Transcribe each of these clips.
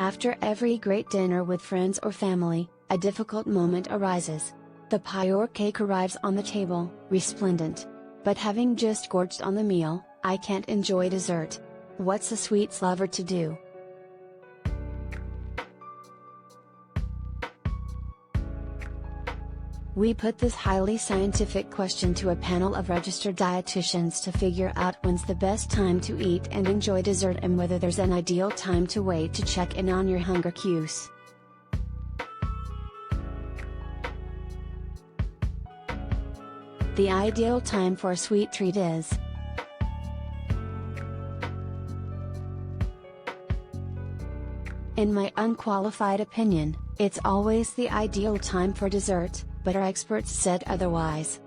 After every great dinner with friends or family, a difficult moment arises. The pie or cake arrives on the table, resplendent. But having just gorged on the meal, I can't enjoy dessert. What's a sweets lover to do? We put this highly scientific question to a panel of registered dietitians to figure out when's the best time to eat and enjoy dessert and whether there's an ideal time to wait to check in on your hunger cues. The ideal time for a sweet treat is in my unqualified opinion, it's always the ideal time for dessert, but our experts said otherwise.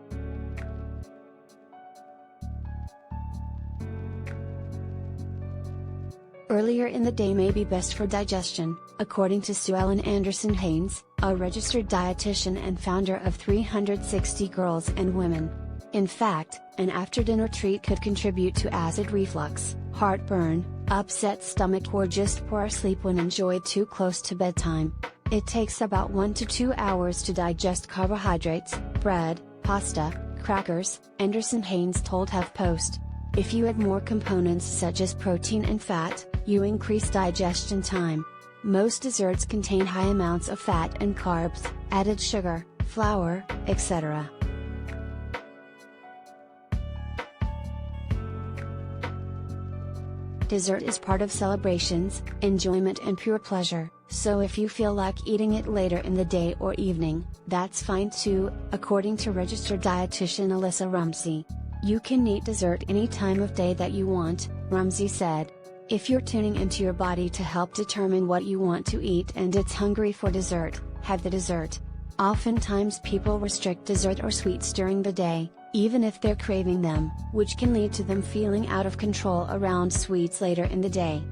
Earlier in the day may be best for digestion, according to Sue Ellen Anderson Haynes, a registered dietitian and founder of 360 Girls and Women. In fact, an after-dinner treat could contribute to acid reflux, heartburn, upset stomach or just poor sleep when enjoyed too close to bedtime. It takes about 1 to 2 hours to digest carbohydrates, bread, pasta, crackers, Anderson Haynes told HuffPost. If you add more components such as protein and fat, you increase digestion time. Most desserts contain high amounts of fat and carbs, added sugar, flour, etc. Dessert is part of celebrations, enjoyment and pure pleasure, so if you feel like eating it later in the day or evening, that's fine too, according to registered dietitian Alyssa Rumsey. You can eat dessert any time of day that you want, Rumsey said. If you're tuning into your body to help determine what you want to eat and it's hungry for dessert, have the dessert. Oftentimes people restrict dessert or sweets during the day, even if they're craving them, which can lead to them feeling out of control around sweets later in the day.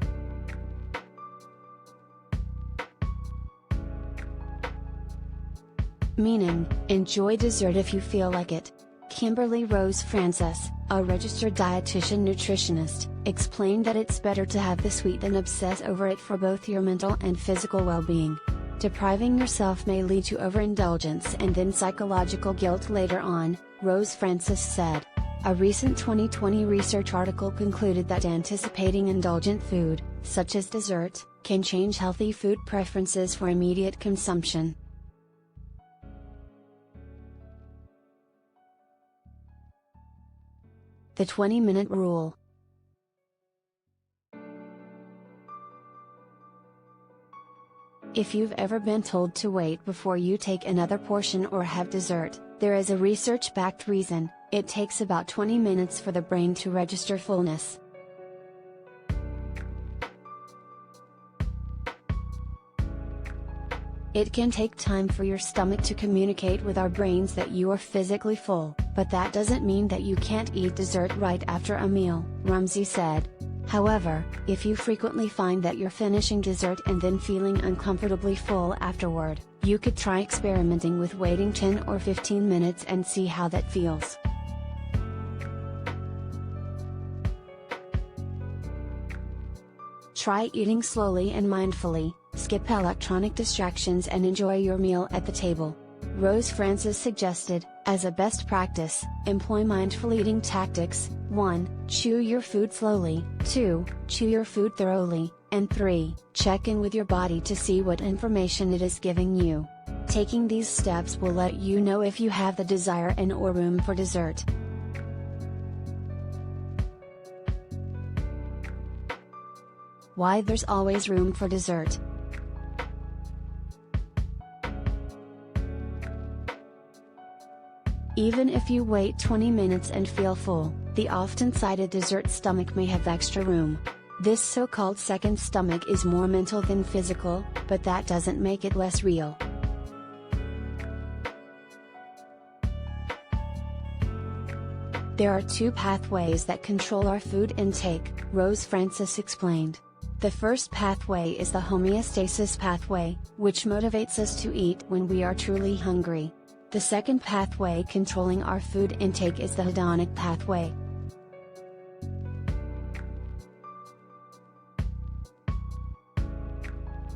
Meaning, enjoy dessert if you feel like it. Kimberly Rose Francis, a registered dietitian nutritionist, explained that it's better to have the sweet than obsess over it for both your mental and physical well-being. Depriving yourself may lead to overindulgence and then psychological guilt later on, Rose Francis said. A recent 2020 research article concluded that anticipating indulgent food, such as dessert, can change healthy food preferences for immediate consumption. The 20-minute rule. If you've ever been told to wait before you take another portion or have dessert, there is a research-backed reason. It takes about 20 minutes for the brain to register fullness. It can take time for your stomach to communicate with our brains that you are physically full, but that doesn't mean that you can't eat dessert right after a meal, Rumsey said. However, if you frequently find that you're finishing dessert and then feeling uncomfortably full afterward, you could try experimenting with waiting 10 or 15 minutes and see how that feels. Try eating slowly and mindfully, skip electronic distractions and enjoy your meal at the table. Rose Francis suggested, as a best practice, employ mindful eating tactics. 1. Chew your food slowly, 2. Chew your food thoroughly, and 3. Check in with your body to see what information it is giving you. Taking these steps will let you know if you have the desire and/or room for dessert. Why there's always room for dessert. Even if you wait 20 minutes and feel full, the often cited dessert stomach may have extra room. This so-called second stomach is more mental than physical, but that doesn't make it less real. There are two pathways that control our food intake, Rose Francis explained. The first pathway is the homeostasis pathway, which motivates us to eat when we are truly hungry. The second pathway controlling our food intake is the hedonic pathway.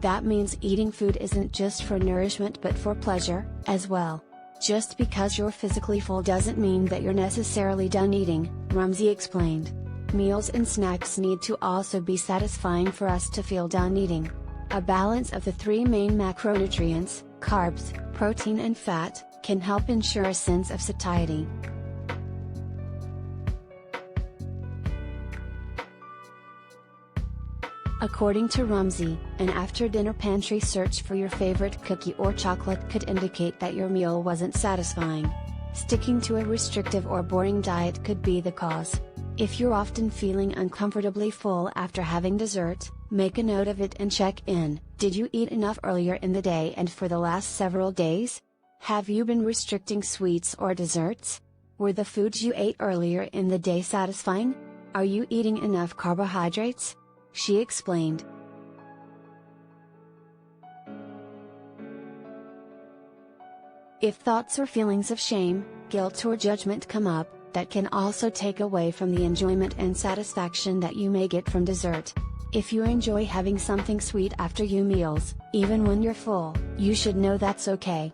That means eating food isn't just for nourishment but for pleasure, as well. Just because you're physically full doesn't mean that you're necessarily done eating, Rumsey explained. Meals and snacks need to also be satisfying for us to feel done eating. A balance of the three main macronutrients, carbs, protein and fat, can help ensure a sense of satiety. According to Rumsey, an after-dinner pantry search for your favorite cookie or chocolate could indicate that your meal wasn't satisfying. Sticking to a restrictive or boring diet could be the cause. If you're often feeling uncomfortably full after having dessert, make a note of it and check in. Did you eat enough earlier in the day and for the last several days? Have you been restricting sweets or desserts? Were the foods you ate earlier in the day satisfying? Are you eating enough carbohydrates? She explained. If thoughts or feelings of shame, guilt or judgment come up, that can also take away from the enjoyment and satisfaction that you may get from dessert. If you enjoy having something sweet after your meals, even when you're full, you should know that's okay.